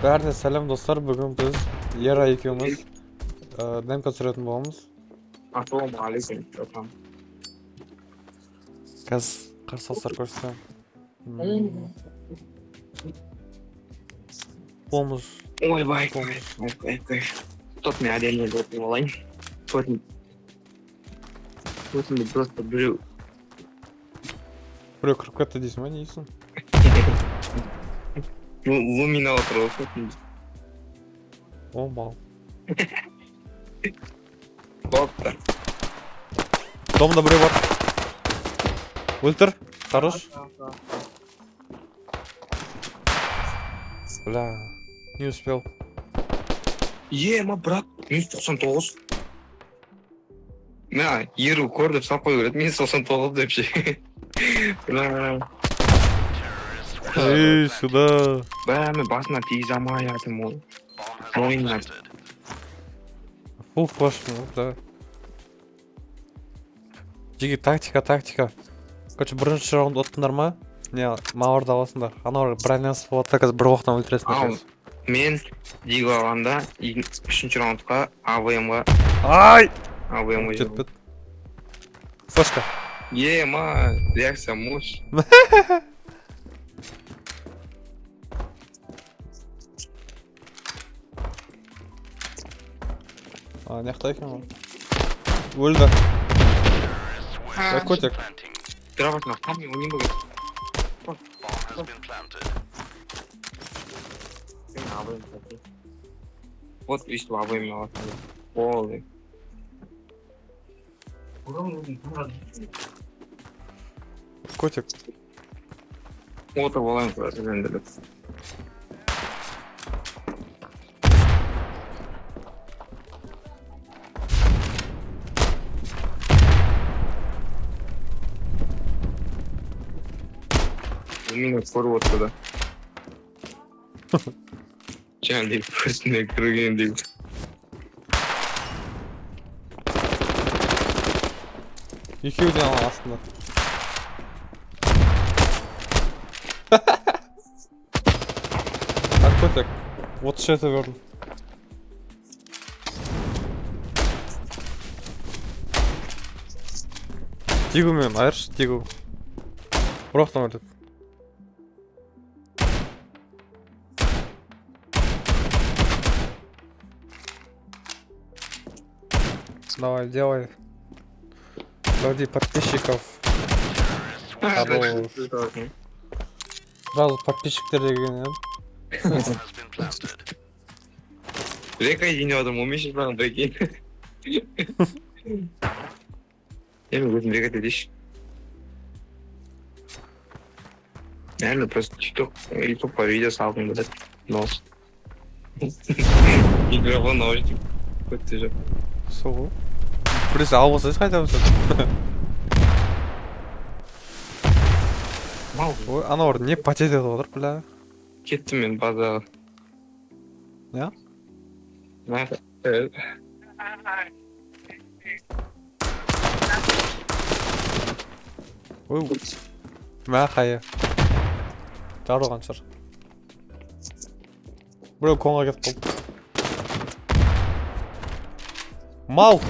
Бәріне сәлем достар, бүгін біз Ера екеуміз демка түсіретін боламыз. Ассалаумағалейкум. Қазір қарсыластар көрсетем. Бомж. Ойбай, Тот мен отдельно допил олайын. Тотымды просто біреу. Біреу кіріп кетті дейсің ба, не дейсің? Луминал отыр ғой. О, мал. Бопта. Домда біреу бар. Өлтір, хорош. Бля, не успел. Ема, брат, минус 99. Мә, еру көрдіп сап қой көреді, минус 99 деп ше. Бля. Эй, сюда. Бәрі басына тейіз амай атым ол. Ойнат. Фул флеш, да. Жеге, тактика. Короче, бірінші раунд оттыңдар ма? Не, мауырды аласыңдар. Анау бронянсыз болады, қазір бір оқтан өлтіресіңдер. Мен дигі алғанда 3-ші раундқа АВМ-ға Ай! АВМ-ға Жетпеді. Флешка. Ема, реакция мощь. Не қытай екен ғой. Өлді. Котик. Драватна, қамын ойнайын бүгін. Вот өйстіп АВМ алатын. Болды. Котик. Отыр болайын көрді жөнділік. Мені көріп отыр да. Жаңа дейіп көзіне кірген дейіп. Екеуден алған астында. Котик. 36 вердім. Дигу мен, айыршы, Дигу. Бұрақтан өтеді. Давай, делай. Ради подписчиков. Сразу подписчиктер деген еді. Река едине адам, умешіш баған бәкен. Еме өзім река дедеш. Реально просто YouTube по видео салдым бұдыр. Нос. Микрофон наушник. Көтті жоқ. Сол. Біресе албасайыз қайтамыз. Мал. Ой, анау не потетеді отыр, бля. Кеттім мен базаға. Не? Ой, мә қайы. Жарылған шығар. Біреу конға кетіп қалды. Мал!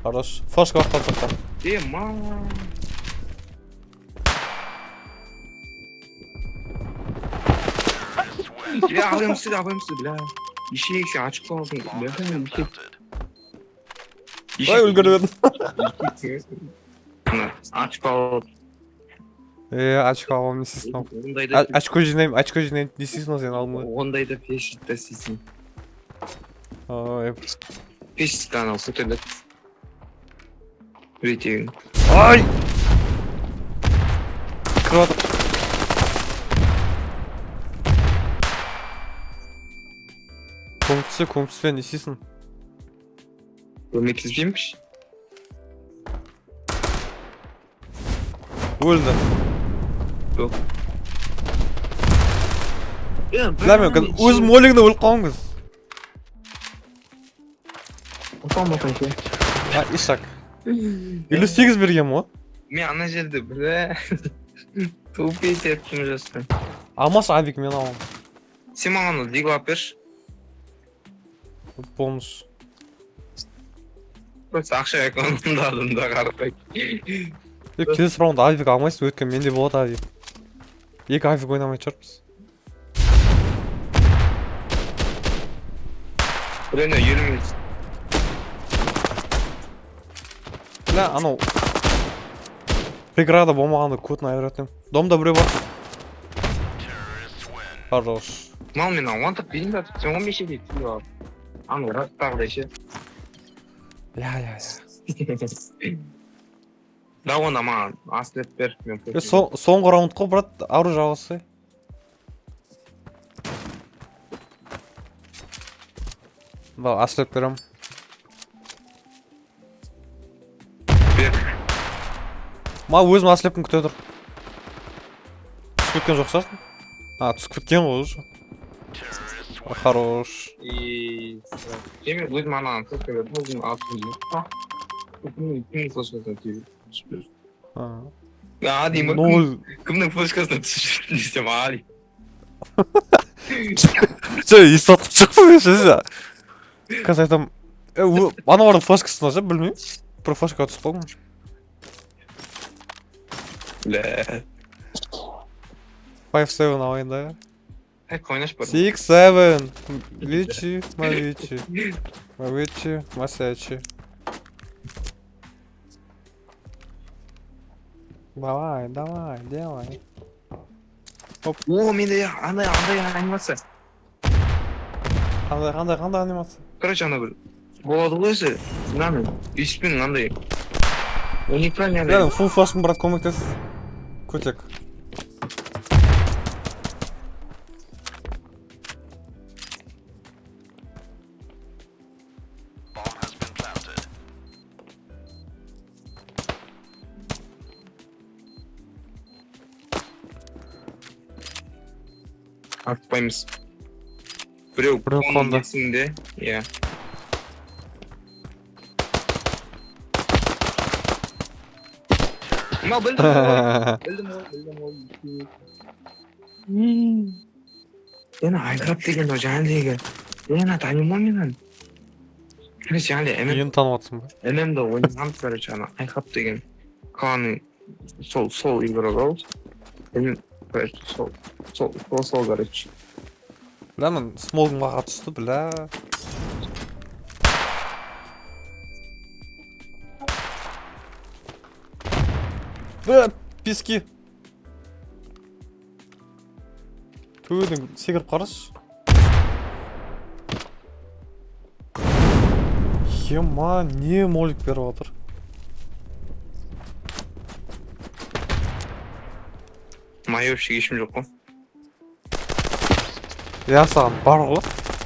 Хорош. Флешка бақтан тоқтар. Мал. Ya AVM'si, bля. Işe açık olsun. Ой, үлгермедім. Açık ol. Очко алам, не істейсің ау. Очко жинаймын, не істейсің ау сен алдың ғой. Ондай да пешітті істейсің. Пешіт канал, көтерлет. Үретегін. Ай! Кіріп атыр. Көмтісі, не істейсің? Көмектеспейміш? Өлді. Жоқ. Біләмен, өзім өлігіне өліп қалыңыз. Ұтаматан ше. Ишак. 58 бергем ғой. Мен ана жерде бля. Тупить еттім жасты. Алмашы авик мен аламын. Сен маған лигу алып берші. Помощь. Просто ақша экономдадым да қарапай. Келесі раунд авик алмайсың, өткен менде болады авик. Екі авик ойнамай шығармыз. Біреуіне үйірмейді. Бля, анау преграда болмағанда көтін айыратым. Домда біреу бар. Хорош. Мал мен ауантып дейін ба? Сен 15 дейді. Аны раттағыдай ше. Я. Да оны маған аслеп бер. Соңғы раунд қой, брат, оружие алғысы. Ба, аслеп берем. Бер. Ма өзім аслепім күте тұр. Түсіп кеткен жоқ шығарсың? Түсіп кеткен ғой уже. Хорош. Демен өзім анаған қылып бердім, өзім атым деймін. Кімнің флешкасына түйіп түсіп деймін. Кімнің флешкасына түсіп десем али. Естатып шықпы ше. Қазір айтам, аналардың флешкасына ше, білмеймін. Бір флешкаға түсіп қалдым. Бля. 5-7 алайында. Ойнаш бар. 6-7. Вичи, мавичи. Мавичи, масячи. Давай, делай. О, менде андай анимация. Қандай анимация? Короче, ана бір болады ғой өзі. Мынаны үйіспен андай. Он неправильно андай. Бәрін фул флашпен, брат, көмектес. Көтек. Артпаймыз. Біреу қонды. Есіңде, иә. Мал білдім ол. Яна айқап деген о жаңалегі. Яна танимон менен. Короче, жаңале Ені танып атсың ба? ММді ойнағам, короче, ана айқап деген қаланың сол игрок ол. Короче, сол, короче. Бля, мен смолгымға қатысты, бля. Бля, пески. Төбеден секіріп қарашы. Ема, не молик беріп отыр. Майовші ешім жоқ қой. Я саған бар ғой.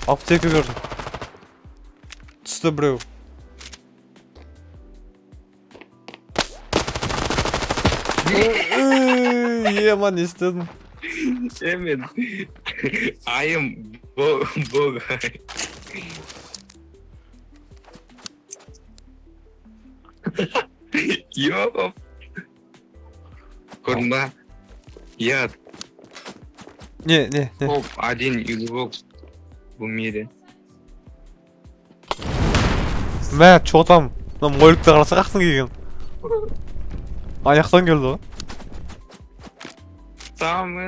Аптека бердім. Түсті біреу. Ема, не істедің? Мен айым бога. Ёп. Көрдің ба? Я Не. топ-1 игрок в мире. Мә, чо там? Моликті қараса қақтың келген. Аяқтан келді ғой. Самый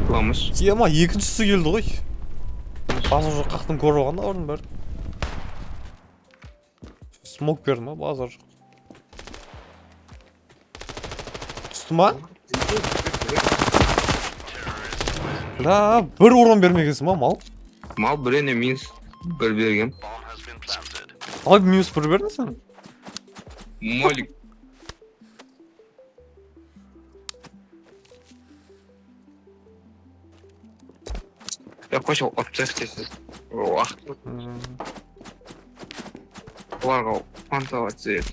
Құламыш. Ема, екіншісі келді ғой. Базар жоқ қақтың көріп алғанда орын бәрі. Смок берді ма, базар жоқ. Түсті ма? Бля, бір урон бермегенсің ма, мал? Мал бірене минус бір берген. Алай минус бір бердің сен? Молик. Я қойшы обцехтесіз. Уақыт. Оларға фанталация еді.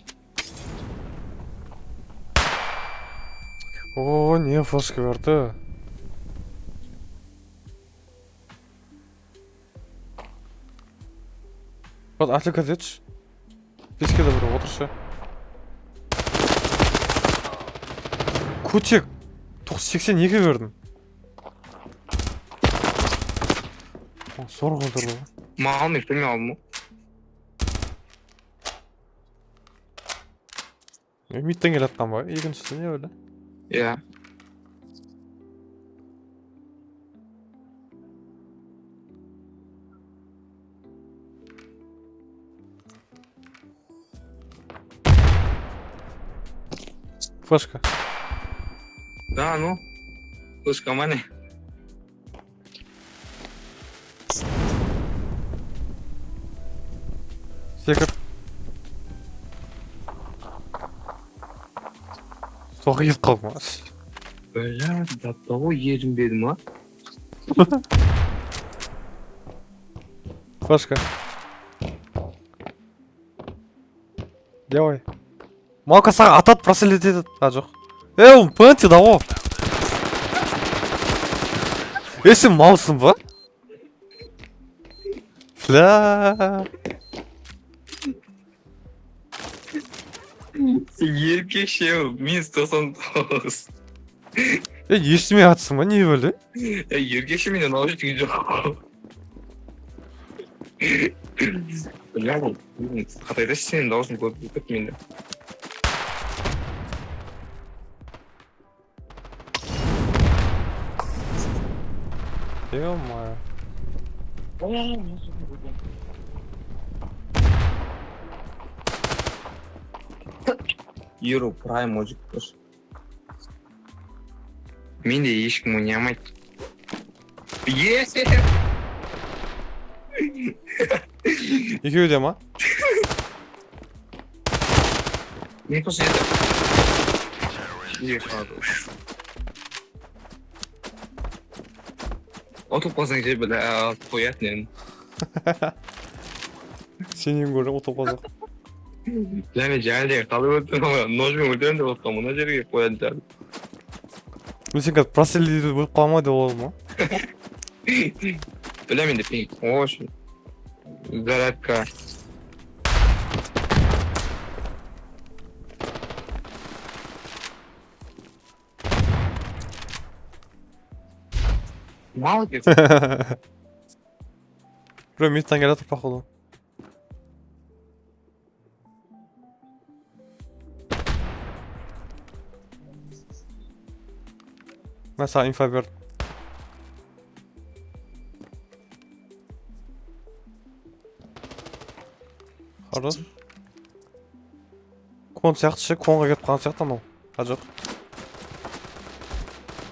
О, не флешка берді. Вот, атлика детші. Пескеде бір отыршы. Көтек 82 бердім. Сор қылдырды. Маған не білмей алдым. Миттен келе жатқан ба? Екіншісі не öyle? Иә. Флешка. Да, ну. Флешка мане. Секір. Соға кетіп қалдым. Бля, до того ерінбедім, а? Флешка. Делай. Малка саған атат просылет етеді. А, жоқ. Он пенти да о. Сен малсың ба? Фля. Еркекше, минус 99. Естімей атсың ба? Не böyle? Еркекше менен наушник жоқ. Бля, қытайда сенің дауысың көріп кетті менде. Ё-моё. Еру прайм мужик қош. Менде ешкім ойнамайды. Есе! Екеуі де ма? Не после этого. Хорош. Отып қалсаң же бля, қоят нені. Сенен көрі ұтып қазақ. Және жәлде қалып өттім, ножбен өтемін деп отқан, мұна жерге қоят жәлді. Сен қазір проселдейді болып қалма деп олды ма? Бля, менде пинг. Очень. Зарядка. Молодец. Біреу меттен келе жатыр походу. Мен саған инфа бердім. Хорош. Кон сияқты ше, конға кетіп қалған сияқты анау. А жоқ.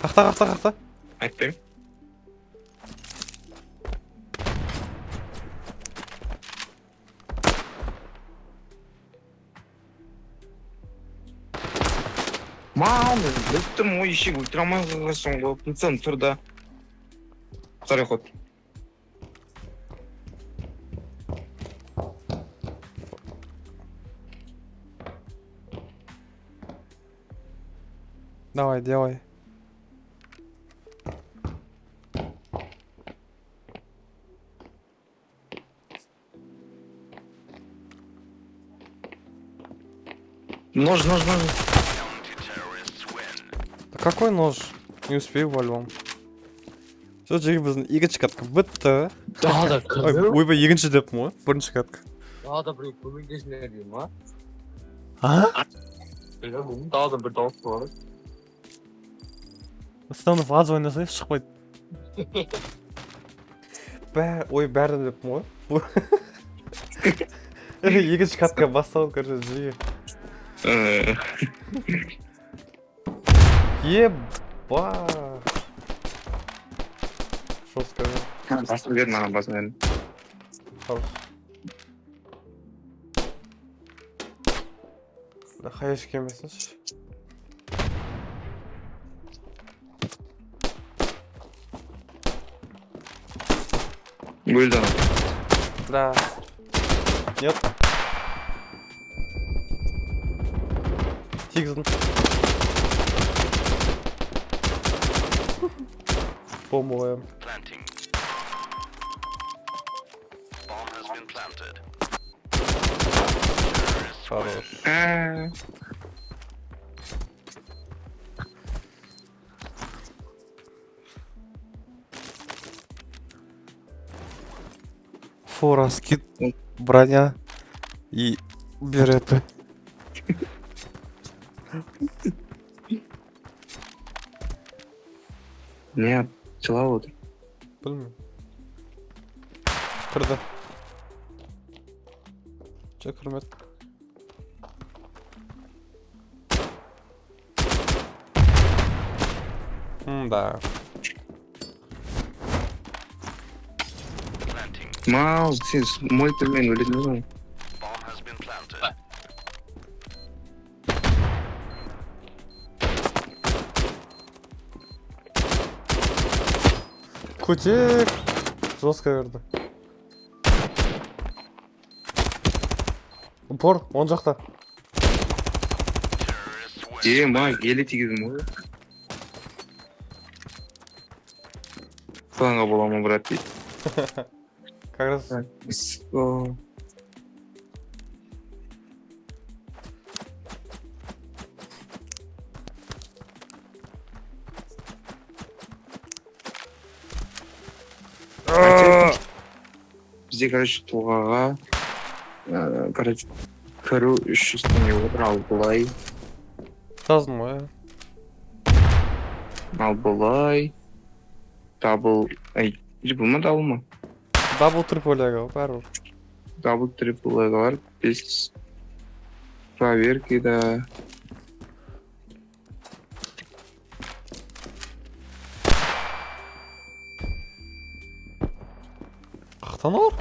Қақта. Айтпаймын. Мам, біттім ой ішек өлтіре алмай қалғансың ғой. Пынсан тұрда. Қарай қот. Давай, делай. Нож. Да какой нож? Не успею в альбом. Сол жерге біздің екінші катка бітті. Да, Ойбай, екінші деппін ғой, бірінші катка. Daha da bir көмектесін дедім, а? А? Daha da bir дауыс бар. Основны фаза ойнасай шықпайды. Бәрі деппін ғой. Екінші катка басталып көрсе жиі. Еба. Жестко. Басын бердің ана басын бердің. Хорош. Хаешке емесінші. Өлді ана. Да. Нет. Тигіздің. Бомбоваем. Хорош. фора, скид, броня и береты. Не, чыла отыр. Білмеймін. Кірді. Че кірмеді. Да. Мау, сен мультимен өлетін ғой. Көтек. Жестко берді. Упор, он жақта. Ма, еле тигізім ғой. Планға бола ма, брат, дейді. Как раз. Бізде, короче, тұлғаға, короче, кіру 300 теңге отыр, ал бұлай, Жаздым ғой. дабл, бұл ма дабл ма? Дабл трипл ага, бәрібір. Дабл трипл эга бар, без проверки да. Қақтан олар?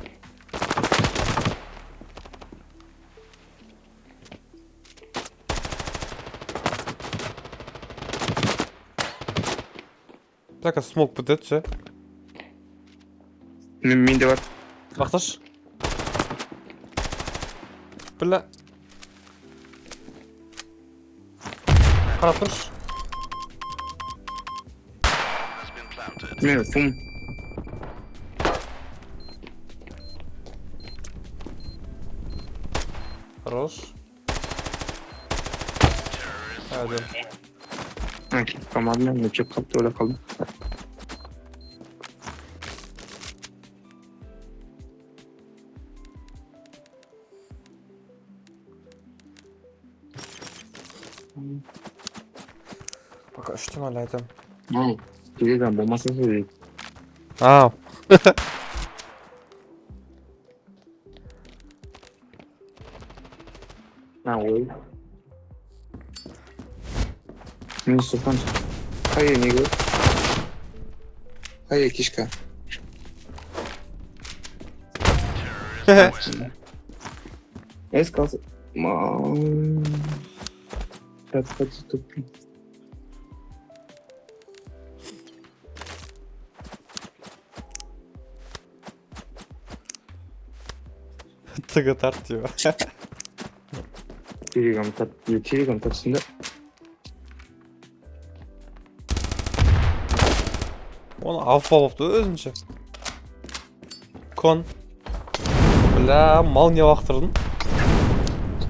Так, смок бітеді ше. Менде бар. Бақташ. Бля. Қарап тұрш. Мен, фум. Хорош. Әдем. Командамен өтіп қалыпты өлі қалдым. Пока үштен ойлайтын. Телеграм болмаса сөйлейді. Ау. Ой. Мен сұлтан. Қайы неге? Қайы кешка? Эс қалсы. Тәп-тәп тұп. Тігі тарт деу. Телеграм тапсында. Оны алфа болыпты өзінше. Кон. Бля, мал не лақтырдың?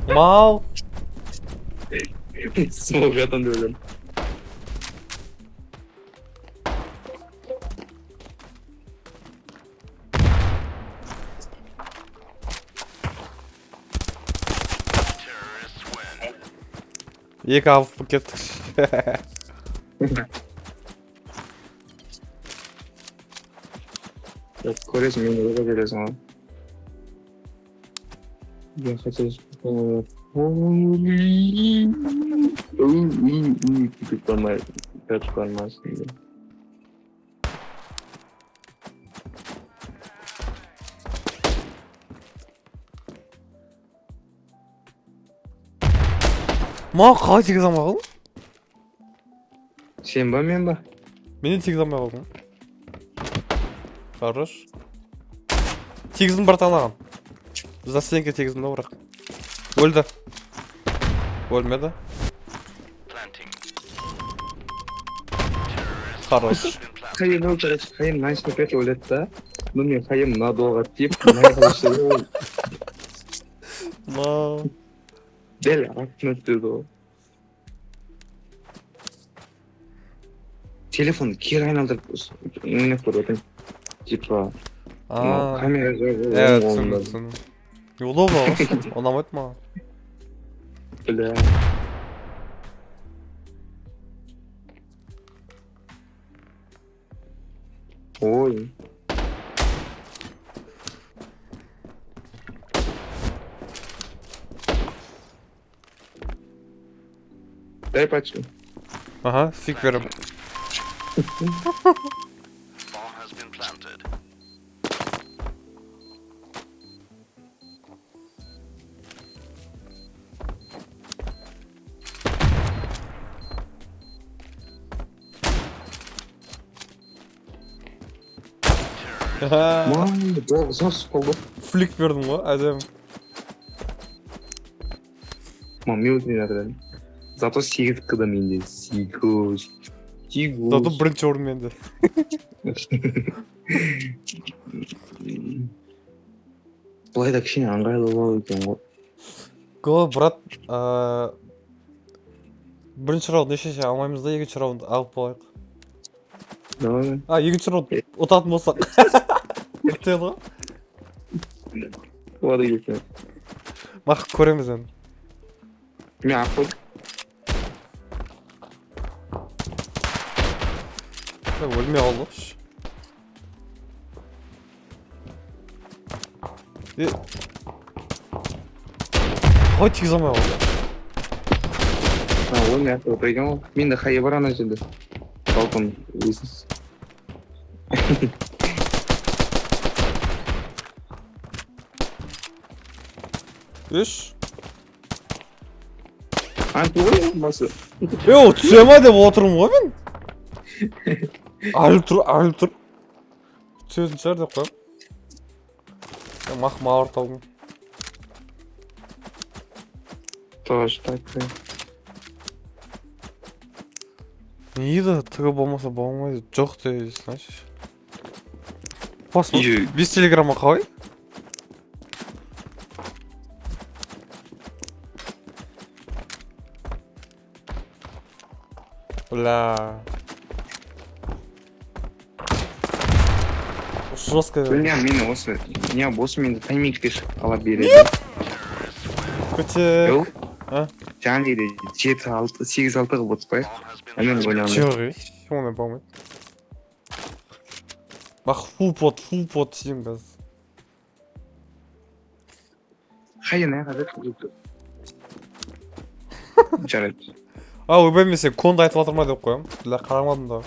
Мал. Смог жатан да өлем. Екі алып кеттік. Көресің, мен өте бересің ғой. Я хотел... Күтіп қалмай, көтіп қалмасын. Мал қалай тегіз алмай қалдың? Сен ба, мен ба? Менен тегіз алмай қалдың. Хорош. Тегіздің бір танаған. За стенке тегіздің да бірақ. Өлді. Өлмеді. Хорош. Қайын өлтіреді, қайын найсына пәт өледі да. Ну мен қайын надолға теп, найқалышы ой. Мау. Дәл артын өттірді ғой. Телефонды кері айналдырып ойнап көріп отын. Типа, Камера жоқ, Evet, оң түсіндім, қолында. түсіндім. Удобно ғой, ұнамайды маған. Бля. Ой. Дай пачку. Ага, фиг берем. Мам, зас қолды. Флик бердім ғой, әдем. Мам, мен өтінен жатыр. Зато 8 қыды менде. 8. Зато бірінші орын менде. Былай да кішкене ыңғайлы болады екен ғой. Го, брат, бірінші раунд ешеше алмаймыз да, екінші раунд алып болайық. Давай. Екінші раунд ұтатын болсақ. Бітеді ғой. Болады екен. Мақы көреміз енді. Мен ақпыл. Өлмей қалдықшы. Қалай тегіз алмай қалды? Ол мен ақпыл отыр екен ғой. Мен де қайы бар ана жерде. Балкон есіз. Үш. Анты ғой басы. Түсе ма деп отырмын ғой мен. Әлі тұр. Түсетін шығар деп қоям. Мақым ауыртауым. Тоже так. Неге тігі болмаса болмайды? Жоқ дейді, значит. Посмотр. И- Без телеграмма қалай? Бля. Жестко. Білмеймін, мені осы. Не, осы менде таймингке шығып қала береді. Көте. Жоқ. А? Жаңа дейді 7-6, 8-6 қылып отырпайық. Әмен ойнамын. Жоқ, оңай болмайды. Бақ, full pot деймін қазір. Қайын аяқ әдет. Жарайды. Ойбай мен сен конды айтып жатыр ма деп қоям. Бля, қарамадым да.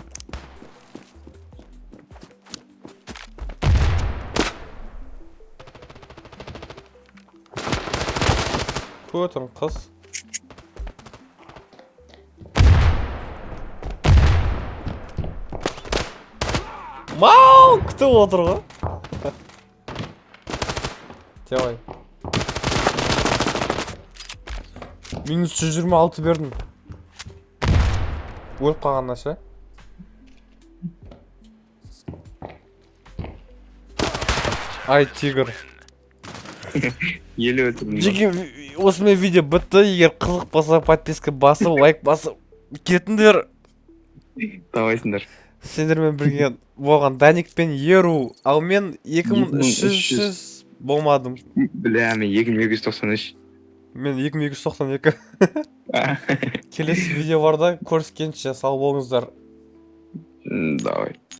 Көтің қыз. Мау, күтіп отыр ғой. Давай. Минус 126 бердім. Өліп қалғанына ше. Ай, тигр. Елі өтірмін. Жеке, осымен видео бітті. Егер қызық болса, подписка басып, лайк басып кетіңдер. Давайсыңдар. Сендермен бірге болған Даник пен Еру. Ал мен 2300 болмадым. Бля, мен 2293. Мен 2292. Келесі видеоларда көріскенше сау болыңыздар. Давай.